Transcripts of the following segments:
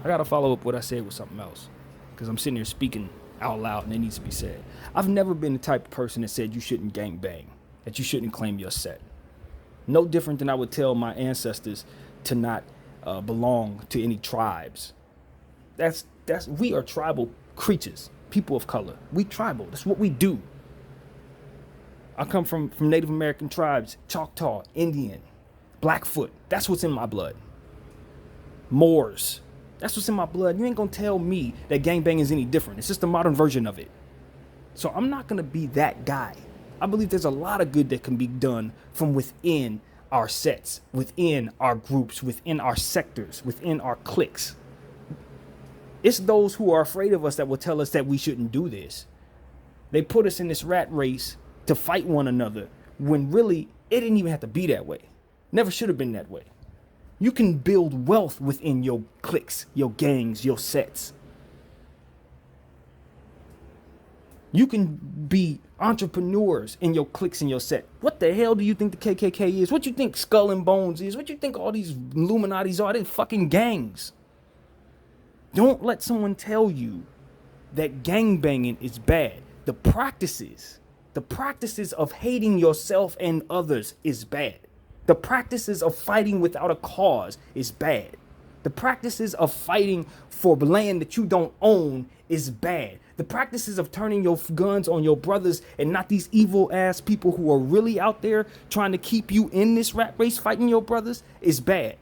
I gotta follow up what I said with something else, because I'm sitting here speaking out loud and it needs to be said. I've never been the type of person that said you shouldn't gang bang, that you shouldn't claim your set. No different than I would tell my ancestors to not belong to any tribes. That's we are tribal creatures, people of color. We tribal. That's what we do. I come from Native American tribes, Choctaw, Indian, Blackfoot. That's what's in my blood. Moors. That's what's in my blood. You ain't gonna tell me that gangbang is any different. It's just a modern version of it. So I'm not gonna be that guy. I believe there's a lot of good that can be done from within our sets, within our groups, within our sectors, within our cliques. It's those who are afraid of us that will tell us that we shouldn't do this. They put us in this rat race to fight one another when really it didn't even have to be that way. Never should have been that way. You can build wealth within your cliques, your gangs, your sets. You can be entrepreneurs in your cliques and your set. What the hell do you think the KKK is? What you think Skull and Bones is? What you think all these Illuminatis are? They're fucking gangs. Don't let someone tell you that gangbanging is bad. The practices of hating yourself and others is bad. The practices of fighting without a cause is bad. The practices of fighting for land that you don't own is bad. The practices of turning your guns on your brothers and not these evil ass people who are really out there trying to keep you in this rat race fighting your brothers is bad.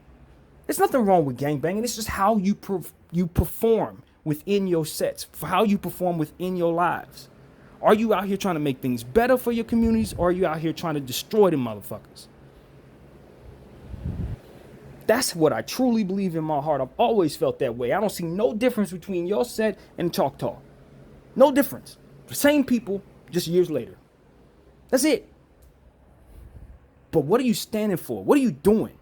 There's nothing wrong with gangbanging. It's just how you perform within your sets, for how you perform within your lives. Are you out here trying to make things better for your communities, or are you out here trying to destroy them motherfuckers? That's what I truly believe in my heart. I've always felt that way. I don't see no difference between your set and Choctaw. No difference. The same people, just years later. That's it. But what are you standing for? What are you doing?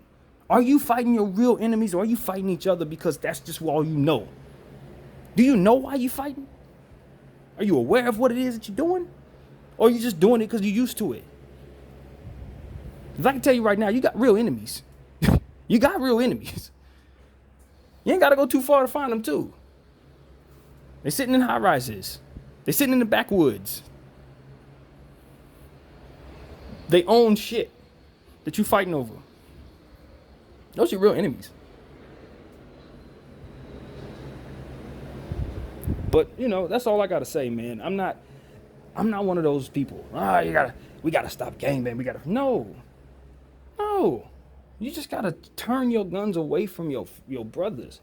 Are you fighting your real enemies, or are you fighting each other because that's just all you know? Do you know why you're fighting? Are you aware of what it is that you're doing? Or are you just doing it because you're used to it? If I can tell you right now, you got real enemies. You got real enemies. You ain't got to go too far to find them, too. They're sitting in high rises. They're sitting in the backwoods. They own shit that you fighting over. Those are your real enemies. But, you know, that's all I got to say, man. I'm not one of those people. We got to stop gangbang. No. You just got to turn your guns away from your brothers.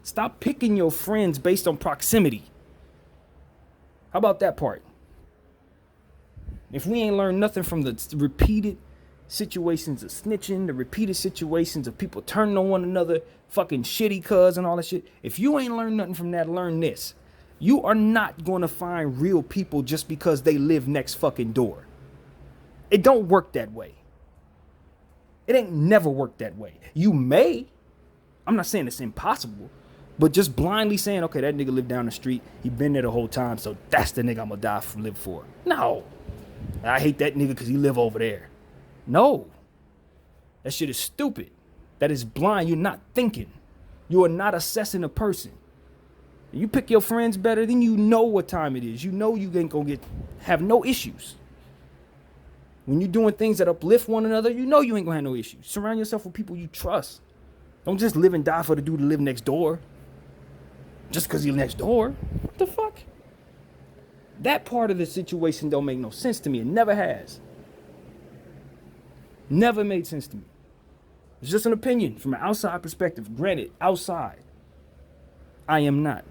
Stop picking your friends based on proximity. How about that part? If we ain't learned nothing from the repeated situations of snitching, the repeated situations of people turning on one another, fucking shitty cuz and all that shit. If you ain't learned nothing from that, learn this. You are not going to find real people just because they live next fucking door. It don't work that way. It ain't never worked that way. You may. I'm not saying it's impossible. But just blindly saying, okay, that nigga lived down the street. He been there the whole time, so that's the nigga I'm going to live for. No. I hate that nigga because he live over there. No. That shit is stupid. That is blind. You're not thinking. You are not assessing a person. You pick your friends better, then you know what time it is. You know you ain't going to have no issues. When you're doing things that uplift one another, you know you ain't going to have no issues. Surround yourself with people you trust. Don't just live and die for the dude to live next door. Just because he's next door. What the fuck? That part of the situation don't make no sense to me. It never has. Never made sense to me. It's just an opinion from an outside perspective. Granted, outside, I am not.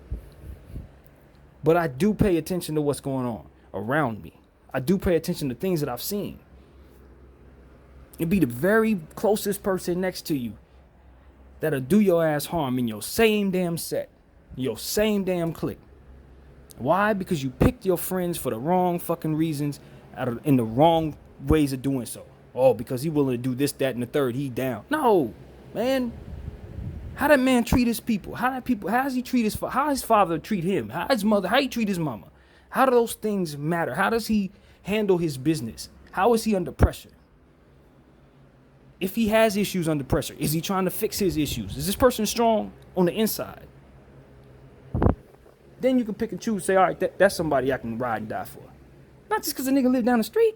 But I do pay attention to what's going on around me. I do pay attention to things that I've seen. It'd be the very closest person next to you that'll do your ass harm in your same damn set, your same damn clique. Why? Because you picked your friends for the wrong fucking reasons, in the wrong ways of doing so. Oh, because he willing to do this, that, and the third, he down. No, man. How that man treat his people? How does he treat how his father treat him? How his mother? How he treat his mama? How do those things matter? How does he handle his business? How is he under pressure? If he has issues under pressure, is he trying to fix his issues? Is this person strong on the inside? Then you can pick and choose, say, all right, that's somebody I can ride and die for. Not just because a nigga live down the street.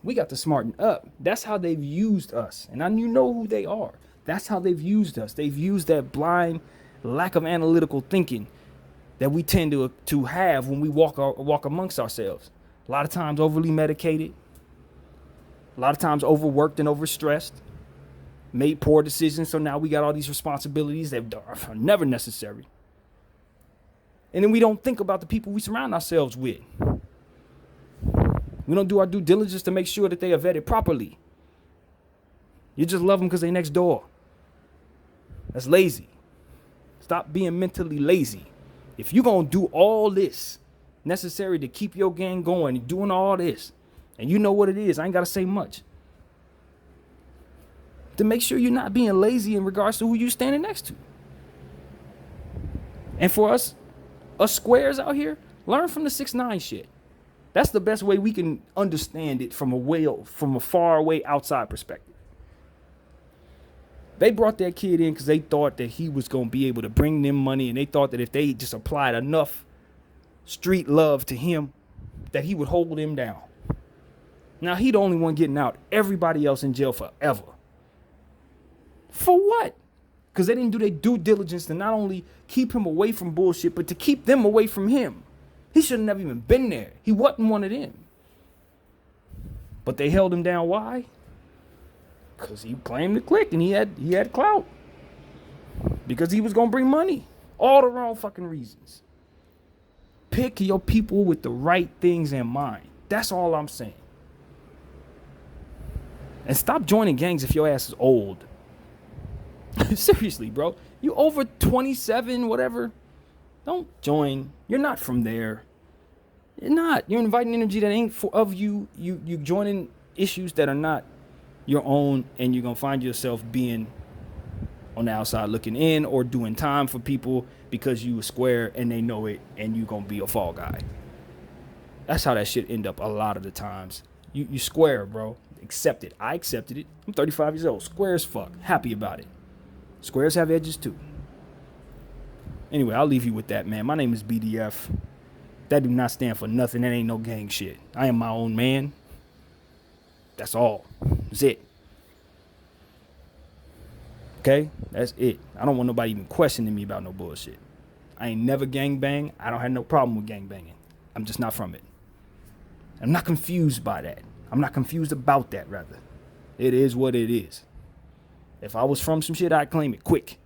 We got to smarten up. That's how they've used us. And you know who they are. That's how they've used us. They've used that blind lack of analytical thinking that we tend to have when we walk amongst ourselves. A lot of times overly medicated. A lot of times overworked and overstressed. Made poor decisions, so now we got all these responsibilities that are never necessary. And then we don't think about the people we surround ourselves with. We don't do our due diligence to make sure that they are vetted properly. You just love them because they next door. That's lazy. Stop being mentally lazy. If you're going to do all this necessary to keep your gang going, doing all this, and you know what it is, I ain't got to say much, to make sure you're not being lazy in regards to who you standing next to. And for us squares out here, learn from the 6ix9ine shit. That's the best way we can understand it from a far away outside perspective. They brought that kid in because they thought that he was going to be able to bring them money, and they thought that if they just applied enough street love to him, that he would hold him down. Now, he the only one getting out. Everybody else in jail forever. For what? Because they didn't do their due diligence to not only keep him away from bullshit, but to keep them away from him. He should have never even been there. He wasn't one of them. But they held him down. Why? Because he claimed to click and he had clout. Because he was going to bring money. All the wrong fucking reasons. Pick your people with the right things in mind. That's all I'm saying. And stop joining gangs if your ass is old. Seriously, bro. You over 27, whatever. Don't join. You're not from there. You're not. You're inviting energy that ain't of you. You joining issues that are not your own, and you're going to find yourself being on the outside looking in or doing time for people because you a square and they know it, and you're going to be a fall guy. That's how that shit end up a lot of the times. You square, bro. Accept it. I accepted it. I'm 35 years old. Square as fuck. Happy about it. Squares have edges too. Anyway, I'll leave you with that, man. My name is BDF. That do not stand for nothing. That ain't no gang shit. I am my own man. That's all. That's it. Okay? That's it. I don't want nobody even questioning me about no bullshit. I ain't never gangbang. I don't have no problem with gangbanging. I'm just not from it. I'm not confused by that. I'm not confused about that, rather. It is what it is. If I was from some shit, I'd claim it quick.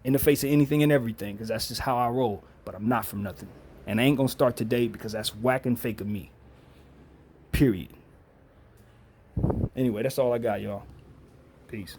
In the face of anything and everything, because that's just how I roll. But I'm not from nothing. And I ain't going to start today because that's whack and fake of me. Period. Anyway, that's all I got, y'all. Peace.